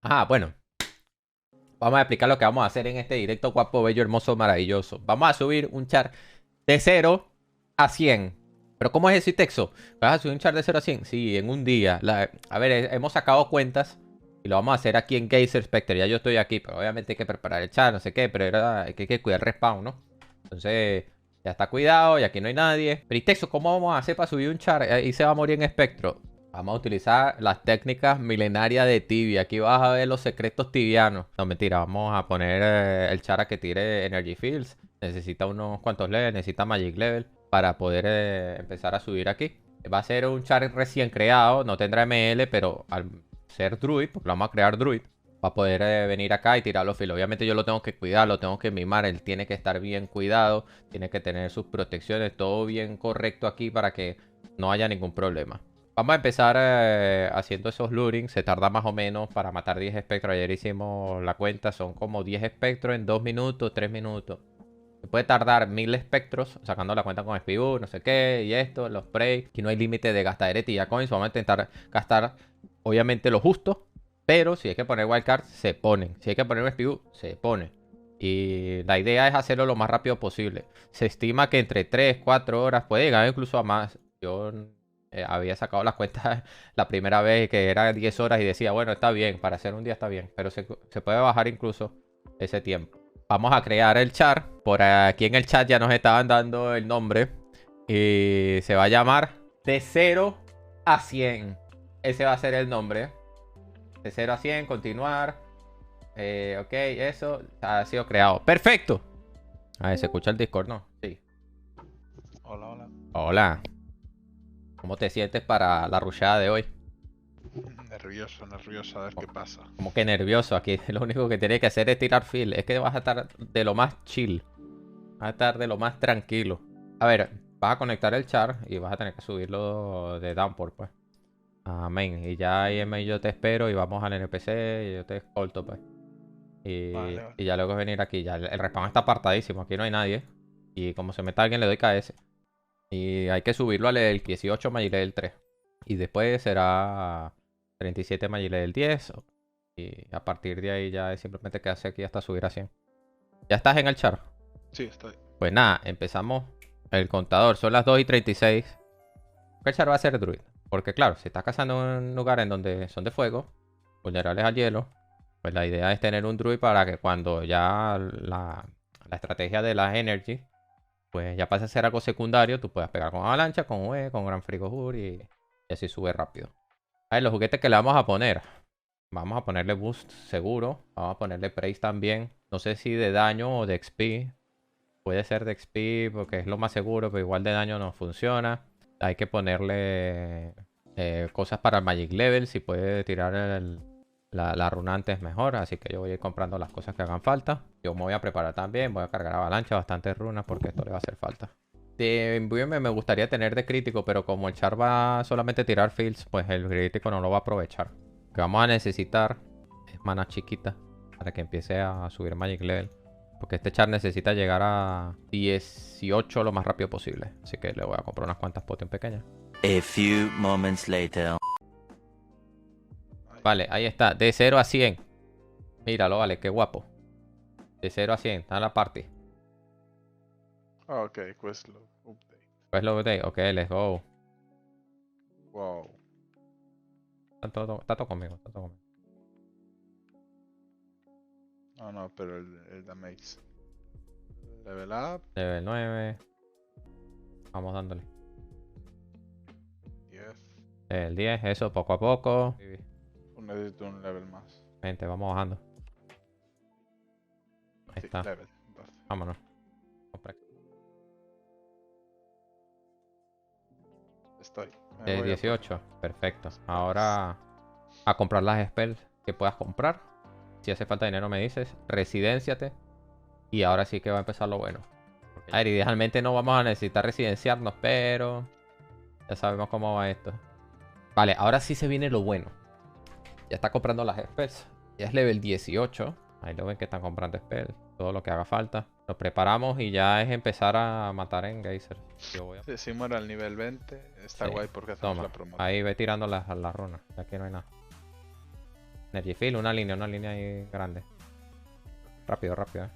Ah, bueno. Vamos a explicar lo que vamos a hacer en este directo guapo, bello, hermoso, maravilloso. Vamos a subir un char de 0 a 100. ¿Pero cómo es ese texto? ¿Vas a subir un char de 0 a 100? Sí, en un día. A ver, hemos sacado cuentas y lo vamos a hacer aquí en Geyser Spectre. Ya yo estoy aquí, pero obviamente hay que preparar el char, no sé qué, pero hay que cuidar el respawn, ¿no? Entonces, ya está cuidado y aquí no hay nadie. Pero ¿y texto cómo vamos a hacer para subir un char? Ahí se va a morir en espectro. Vamos a utilizar las técnicas milenarias de Tibia. Aquí vas a ver los secretos tibianos. No, mentira. Vamos a poner el Chara que tire Energy Fields. Necesita unos cuantos levels. Necesita Magic Level para poder empezar a subir aquí. Va a ser un Char recién creado. No tendrá ML, pero al ser Druid, porque lo vamos a crear Druid, va a poder venir acá y tirar los filos. Obviamente yo lo tengo que cuidar, lo tengo que mimar. Él tiene que estar bien cuidado. Tiene que tener sus protecciones. Todo bien correcto aquí para que no haya ningún problema. Vamos a empezar haciendo esos lurings. Se tarda más o menos para matar 10 espectros. Ayer hicimos la cuenta. Son como 10 espectros en 2 minutos, 3 minutos. Se puede tardar 1000 espectros. Sacando la cuenta con SPU, no sé qué. Y esto, los spray. Aquí no hay límite de gastadera y ya coins. Vamos a intentar gastar obviamente lo justo. Pero si hay que poner wildcard, se ponen. Si hay que poner un SPU, se pone. Y la idea es hacerlo lo más rápido posible. Se estima que entre 3, 4 horas, puede llegar incluso a más. Yo había sacado las cuentas la primera vez que era 10 horas y decía, bueno, está bien, para hacer un día está bien, pero se puede bajar incluso ese tiempo. Vamos a crear el char. Por aquí en el chat ya nos estaban dando el nombre y se va a llamar de 0 a 100. Ese va a ser el nombre. De 0 a 100, continuar. Ok, eso ha sido creado. ¡Perfecto! A ver, ¿se escucha el Discord? No, sí. Hola, hola. Hola. ¿Cómo te sientes para la rushada de hoy? Nervioso, nervioso, a ver qué pasa. Como que nervioso. Aquí lo único que tienes que hacer es tirar fill. Es que vas a estar de lo más chill. Vas a estar de lo más tranquilo. A ver, vas a conectar el char y vas a tener que subirlo de downport, pues. Amén. Y ya ahí en yo te espero y vamos al NPC y yo te escolto, pues. Vale, vale. Y ya luego es venir aquí. Ya el respawn está apartadísimo. Aquí no hay nadie. Y como se meta alguien, le doy KS. Y hay que subirlo al level 18 Magic Level 3. Y después será 37 Magic Level 10. Y a partir de ahí ya es simplemente quedarse aquí hasta subir a 100. ¿Ya estás en el char? Sí, estoy. Pues nada, empezamos el contador. Son las 2:36. ¿Qué char va a ser druid? Porque claro, si estás cazando en un lugar en donde son de fuego, vulnerables al hielo, pues la idea es tener un druid para que cuando ya la estrategia de las energy pues ya pasa a ser algo secundario, tú puedes pegar con avalancha, con UE, con Gran Frigo y así sube rápido. A ver, los juguetes que le vamos a poner. Vamos a ponerle boost seguro. Vamos a ponerle praise también. No sé si de daño o de XP. Puede ser de XP porque es lo más seguro, pero igual de daño no funciona. Hay que ponerle cosas para el Magic Level. Si puede tirar la runa antes mejor. Así que yo voy a ir comprando las cosas que hagan falta. Yo me voy a preparar también. Voy a cargar avalancha, bastantes runas porque esto le va a hacer falta. De Imbueme me gustaría tener de crítico, pero como el char va solamente a tirar fields, pues el crítico no lo va a aprovechar. Lo que vamos a necesitar es mana chiquita para que empiece a subir Magic Level. Porque este char necesita llegar a 18 lo más rápido posible. Así que le voy a comprar unas cuantas potions pequeñas. A few moments later. Ay. Vale, ahí está. De 0 a 100. Míralo, vale, qué guapo. De 0 a 100. Está en la party. Ok, quest log update. Pues lo de. Ok, let's go. Wow. Está todo conmigo. Está todo conmigo. No, no, pero el damage. Level up, Level 9. Vamos dándole. 10. El 10, eso poco a poco. Necesito un level más. Gente, vamos bajando. Ahí Sí, está. level 12. Vámonos. Compra. Estoy. Me voy a 18. Perfecto. spells. Ahora a comprar las spells que puedas comprar. Si hace falta dinero me dices. Residenciate. Y ahora sí que va a empezar lo bueno. A ver, idealmente no vamos a necesitar residenciarnos, pero ya sabemos cómo va esto. Vale, ahora sí se viene lo bueno. Ya está comprando las spells. Ya es level 18. Ahí lo ven que están comprando spells. Todo lo que haga falta. Nos preparamos y ya es empezar a matar en Geyser. Yo voy a... Sí, si muero al nivel 20, está Sí. guay porque hacemos Toma. la promoción. Ahí ve tirando las runas. Aquí no hay nada. Energy Field, una línea ahí grande. Rápido, rápido,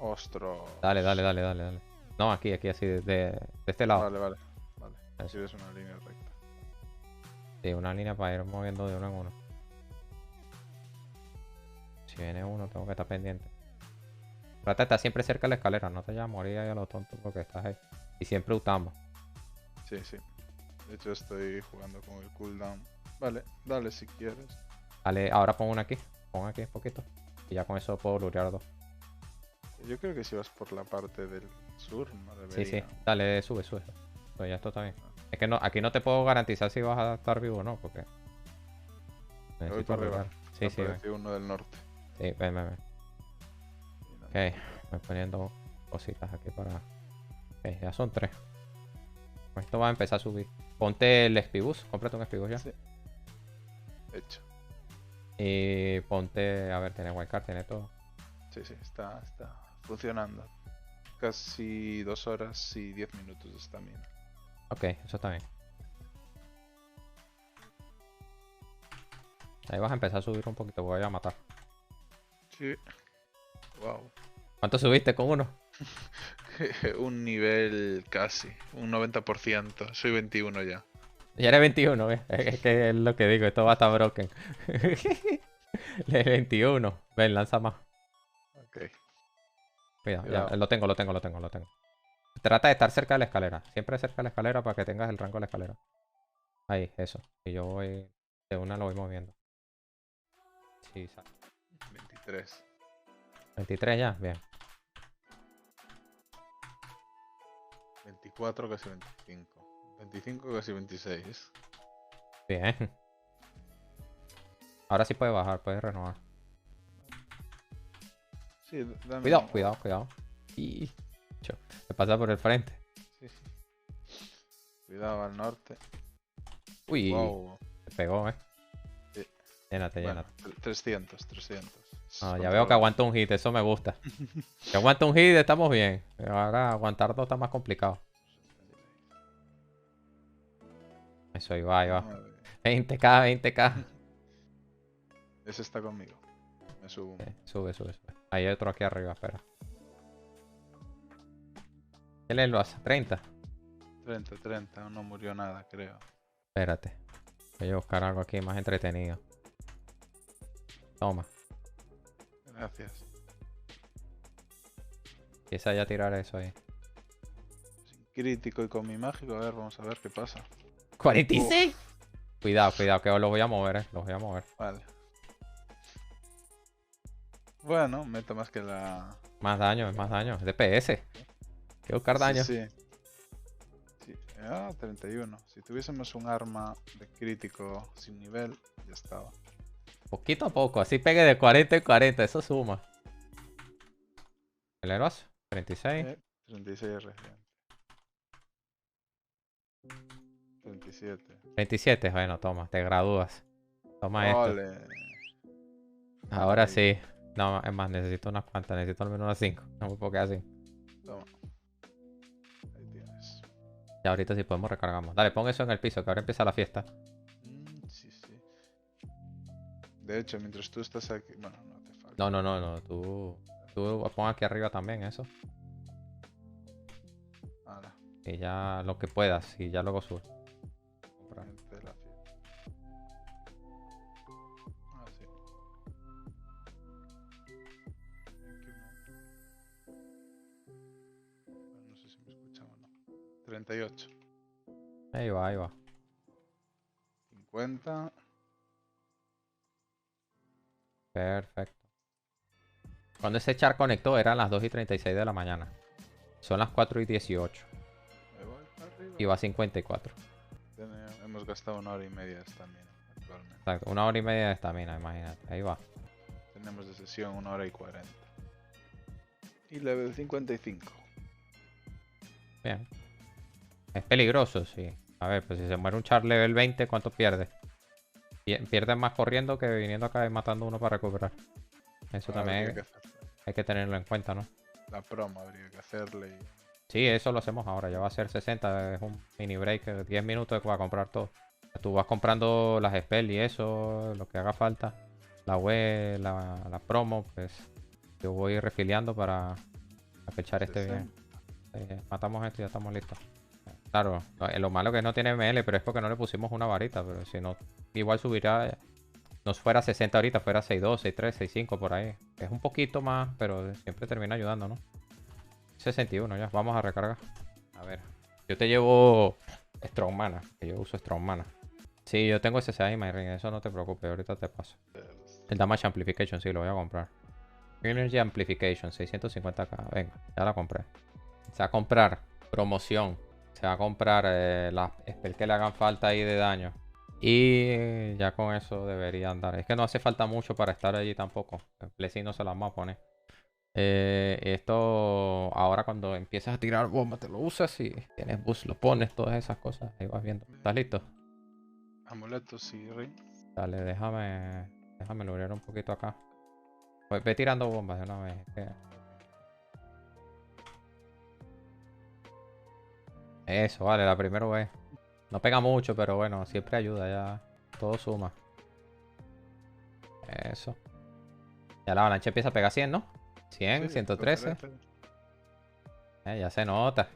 Ostras. Dale, dale, dale, dale, dale. No, aquí, así, de este lado. Vale. Eso. Si ves una línea recta. Sí, una línea para ir moviendo de uno en uno. Si viene uno, tengo que estar pendiente. Trata de estar siempre cerca de la escalera, no te vayas a morir ahí a lo tonto porque estás ahí. Y siempre utamos. Sí. De hecho estoy jugando con el cooldown. Vale, dale si quieres. Dale, ahora pon una aquí. Pon aquí un poquito. Y ya con eso puedo lurear dos. Yo creo que si vas por la parte del sur, no Sí, debería. dale, sube. Pues ya esto está bien. Es que no, aquí no te puedo garantizar si vas a estar vivo o no, porque... Me voy necesito para arriba. lurear. Sí, ven. Apareció uno del norte. Sí, ven. Y no- Ok, voy poniendo cositas aquí para... Ok, ya son 3. Esto va a empezar a subir. Ponte el Spibus, cómprate un Spibus ya. Sí. Hecho. Y ponte... A ver, tiene wildcard, tiene todo. Sí, está funcionando. Casi 2 horas y 10 minutos de estamina. Ok, eso está bien. Ahí vas a empezar a subir un poquito, voy a matar. Sí. Wow. ¿Cuánto subiste con uno? Un nivel casi, un 90%. Soy 21 ya. Ya eres 21, ¿ves? Es que es lo que digo, esto va a estar broken. Le 21. Ven, lanza más. Ok. Cuidado, Cuidado. ya, lo tengo. Trata de estar cerca de la escalera. Siempre cerca de la escalera para que tengas el rango de la escalera. Ahí, eso. Y yo voy... De una lo voy moviendo. Sí, 23. 23 ya, bien. 24, casi 25. 25, casi 26. Bien. Ahora sí puede bajar, puede renovar. Sí, dame. Cuidado. Y... Me pasa por el frente. Sí. Cuidado al norte. Uy, Wow. te pegó, Sí. Llénate. Bueno, 300. No, ya veo que aguanto un hit, eso me gusta. Si aguanto un hit, estamos bien. Pero ahora aguantar dos está más complicado. Eso, ahí va. 20k. Ese está conmigo. Me subo. Sube. Hay otro aquí arriba, espera. ¿Qué lo hace? 30. 30. No murió nada, creo. Espérate. Voy a buscar algo aquí más entretenido. Toma. Gracias. Empieza ya a tirar eso ahí. Sin crítico y con mi mágico. A ver, vamos a ver qué pasa. 46. Cuidado, que los voy a mover, Los voy a mover. Vale. Bueno, meto más que la... Más daño. Es DPS. Hay que buscar daño. Sí. Ah, 31. Si tuviésemos un arma de crítico sin nivel, ya estaba. Poquito a poco. Así pegue de 40 en 40. Eso suma. El Eros. 36. 36 recién. 37. 27. Bueno, toma. Te gradúas. Toma esto. Ole. Ahora Ahí. sí. No, es más. Necesito unas cuantas. Necesito al menos unas 5. No me puedo quedar así. Toma. Ahí tienes. Ya ahorita sí podemos recargamos. Dale, pon eso en el piso. Que ahora empieza la fiesta. Sí. De hecho, mientras tú estás aquí... Bueno, no te falta. No. Tú pon aquí arriba también eso. Ahora, Y ya lo que puedas. Y ya luego sube. gente de la fiesta. Ah, sí. 21. No sé si me escuchan o no. 38. Ahí va. 50. Perfecto. Cuando ese char conectó eran las 2:36 de la mañana. Son las 4:18. Me voy para arriba. Y va 54. Hemos gastado 1 hora y media de estamina actualmente. Exacto, 1 hora y media de estamina, imagínate. Ahí va. Tenemos de sesión 1 hora y 40. Y level 55. Bien. Es peligroso, sí. A ver, pues si se muere un char level 20, ¿cuánto pierde? Pierde más corriendo que viniendo acá y matando uno para recuperar. Eso también Habría que hacer hay que tenerlo en cuenta, ¿no? la promo, habría que hacerle. Y... Sí, eso lo hacemos ahora. Ya va a ser 60. Es un mini break. 10 minutos para comprar todo. Tú vas comprando las spells y eso, lo que haga falta. la web, la promo, pues yo voy refiliando para echar este bien. Matamos esto y ya estamos listos. Claro, lo malo que no tiene ML, pero es porque no le pusimos una varita. Pero si no, igual subirá. No fuera 60 ahorita, fuera 6.2, 6.3, 6.5 por ahí. Es un poquito más, pero siempre termina ayudando, ¿no? 61 ya, vamos a recargar. A ver, yo te llevo Strong Mana, que yo uso Strong Mana. Sí, yo tengo SSA y MyRing, eso no te preocupes, ahorita te paso. El Damage Amplification sí, lo voy a comprar. Energy Amplification, 650k, venga, ya la compré. Se va a comprar promoción. Se va a comprar las spells que le hagan falta ahí de daño. Y ya con eso debería andar. Es que no hace falta mucho para estar allí tampoco. El Blessing no se la vamos a poner. Esto ahora cuando empiezas a tirar bomba te lo usas y tienes boost, lo pones, todas esas cosas. Ahí vas viendo. ¿Estás listo? Amuletos y rey. Dale, déjame lograr un poquito acá. Ve tirando bombas de una vez. Eso, vale, la primera vez. No pega mucho, pero bueno, siempre ayuda, ya. Todo suma. Eso. Ya la avalancha empieza a pegar 100, ¿no? 100, Sí, 113. Ya se nota.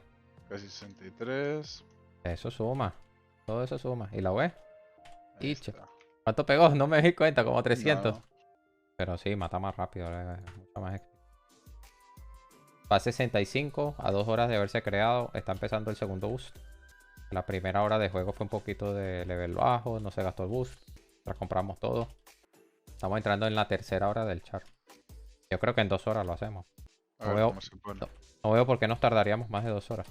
Casi 63. Eso suma. Todo eso suma. ¿Y la web? Ahí Iche. está. ¿Cuánto pegó? No me di cuenta, como 300. No, Pero sí, mata más rápido. Mucho más XP. Va 65 a 2 horas de haberse creado. Está empezando el segundo boost. La primera hora de juego fue un poquito de level bajo. No se gastó el boost. La compramos todo. Estamos entrando en la tercera hora del char. Yo creo que en 2 horas lo hacemos. a No ver veo, cómo se pone. no veo por qué nos tardaríamos más de 2 horas.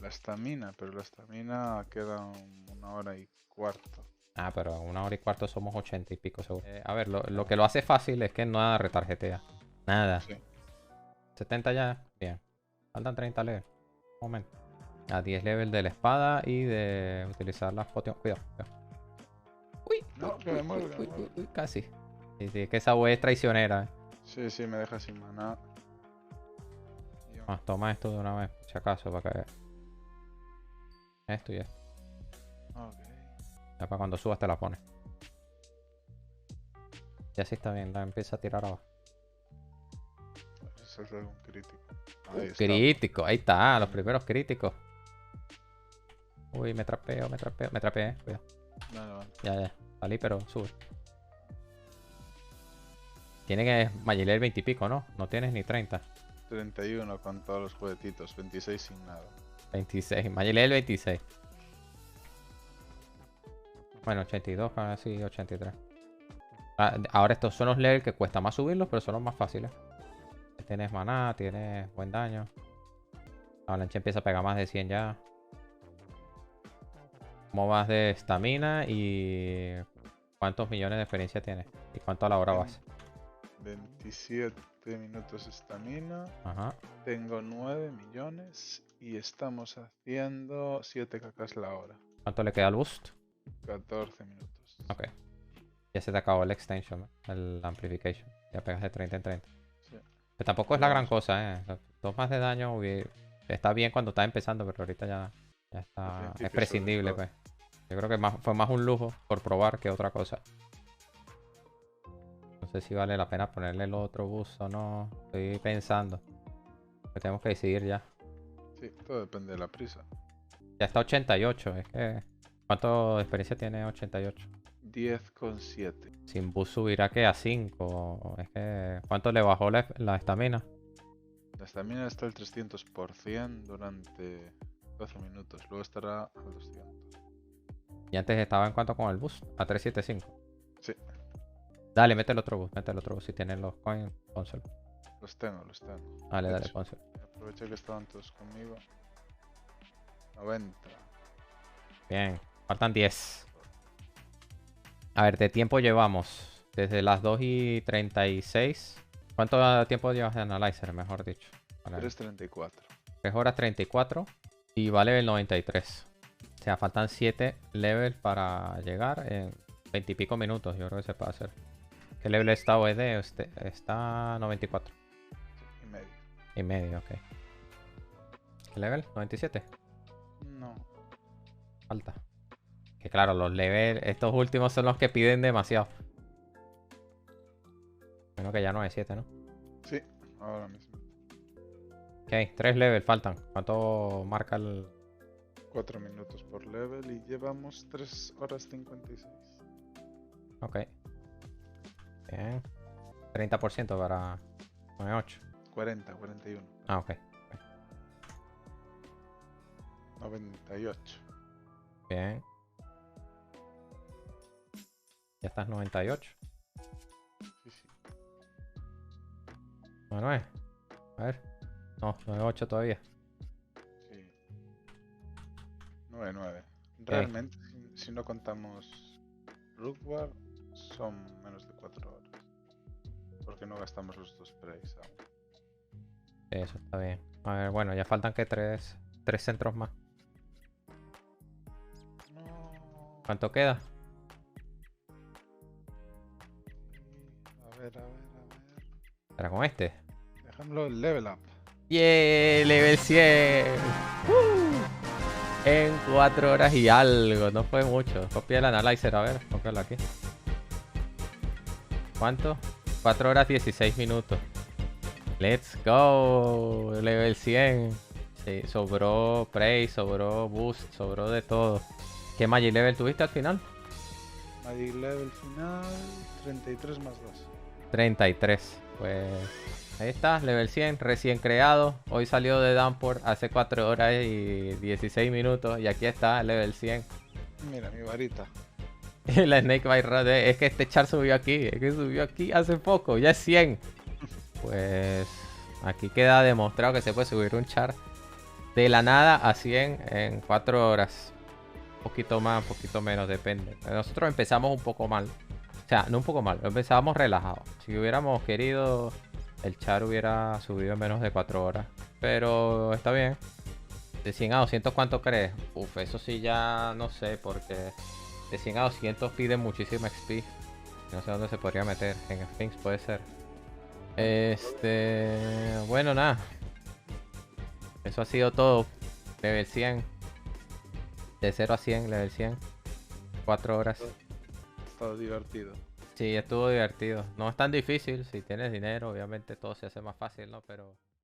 La estamina, pero la estamina queda 1 hora y cuarto. Ah, pero en 1 hora y cuarto somos 80 y pico seguro. A ver, lo que lo hace fácil es que nada retargetea. Nada. Sí. 70 ya. Bien. Faltan 30 levels. Un momento. A 10 level de la espada y de utilizar las potions. Cuidado, cuidado. Uy, No, que me muero, que me muero. uy, casi. Sí, sí, es que esa wea es traicionera. Sí, sí, me deja sin maná. Toma esto de una vez, por si acaso, para que... Esto y esto. Ok. Ya para cuando subas te la pones. Ya sí está bien, la empieza a tirar abajo. A ver si salta algún crítico. Ahí está. Crítico, ahí está, los primeros críticos. Uy, me trapeé, cuidado. Vale, vale. Ya, salí, pero sube. Tiene que Magiler 20 y pico, ¿no? No tienes ni 30. 31 con todos los juguetitos, 26 sin nada. 26, Magiler 26. Bueno, 82, casi 83. Ahora estos son los levels que cuesta más subirlos, pero son los más fáciles. Tienes maná, tienes buen daño. La avalancha empieza a pegar más de 100 ya. ¿Cómo vas de estamina y cuántos millones de experiencia tienes? ¿Y cuánto a la hora vas? 27 minutos estamina. Ajá. Tengo 9 millones y estamos haciendo 7 cacas la hora. ¿Cuánto le queda al boost? 14 minutos. Ok. Ya se te acabó el extension, ¿no? El amplification. Ya pegas de 30 en 30. Sí. Pero tampoco es la gran cosa, ¿eh? 2 más de daño está bien cuando estás empezando, pero ahorita ya Al está. principio Es prescindible, sobre pues. Yo creo que fue más un lujo por probar que otra cosa. No sé si vale la pena ponerle el otro boost o no. Estoy pensando. Que tenemos que decidir ya. Sí, todo depende de la prisa. Ya está 88. Es que. ¿Cuánto de experiencia tiene 88? 10,7. Sin boost subirá que a 5. Es que. ¿Cuánto le bajó la estamina? La estamina está al 300% durante 12 minutos. Luego estará al 200. Y antes estaba en cuanto con el boost. A 375. Sí, Dale, mete el otro boost. Si tienen los coins, pónselo. los tengo. Dale, De dale, hecho, pónselo. aproveché que estaban todos conmigo. 90. Bien, faltan 10. A ver, de tiempo llevamos desde las 2:36. ¿Cuánto tiempo llevas de Analyzer, mejor dicho? 3,34. 3 horas 34 y va level 93. O sea, faltan 7 levels para llegar en 20 y pico minutos. Yo creo que se puede hacer. ¿Qué level está OED? Está 94. Y medio. Y medio, ok. ¿Qué level? 97. No. Falta. Que claro, los levels, estos últimos son los que piden demasiado. Bueno, que ya no hay 7, ¿no? Sí, ahora mismo. Ok, 3 levels faltan. ¿Cuánto marca el...? 4 minutos por level y llevamos 3 horas 56. Ok. Bien. 30% para 98. 40, 41, Ah, ok. 98. Bien. Ya estás 98. Sí, sí. 99. A ver. No, 98 todavía. Sí. 9. Realmente, si no contamos Rookward, son menos de 4 horas. Porque no gastamos los 2 sprays aún. Sí, eso está bien. A ver, bueno, ya faltan que 3 centros más. No. ¿Cuánto queda? A ver. ¿Será con este? Dejémoslo en level up. ¡Yeah! ¡Level 100! En 4 horas y algo. No fue mucho. Copia el analyzer, a ver. Cópialo aquí. ¿Cuánto? 4 horas 16 minutos. Let's go. Level 100. Sí, sobró Prey, sobró Boost, sobró de todo. ¿Qué Magic Level tuviste al final? Magic level final, 33 más 2. 33. Pues ahí está, level 100, recién creado. Hoy salió de Downpour hace 4 horas y 16 minutos. Y aquí está, level 100. Mira, mi varita. La Snakebite Rod. Es que este char subió aquí. Es que subió aquí hace poco. Ya es 100. Pues aquí queda demostrado que se puede subir un char de la nada a 100 en 4 horas. Un poquito más, un poquito menos, depende. Nosotros empezamos un poco mal. O sea, no un poco mal, empezábamos relajados. Si hubiéramos querido, el char hubiera subido en menos de 4 horas. Pero está bien. De 100 a 200, ¿cuánto crees? Uf, eso sí ya no sé, porque de 100 a 200 piden muchísima XP. No sé dónde se podría meter. En Sphinx puede ser. Bueno, nada. Eso ha sido todo. Level 100. De 0 a 100, level 100. 4 horas. Ha estado divertido. Sí, estuvo divertido. No es tan difícil. Si tienes dinero, obviamente todo se hace más fácil, ¿no? Pero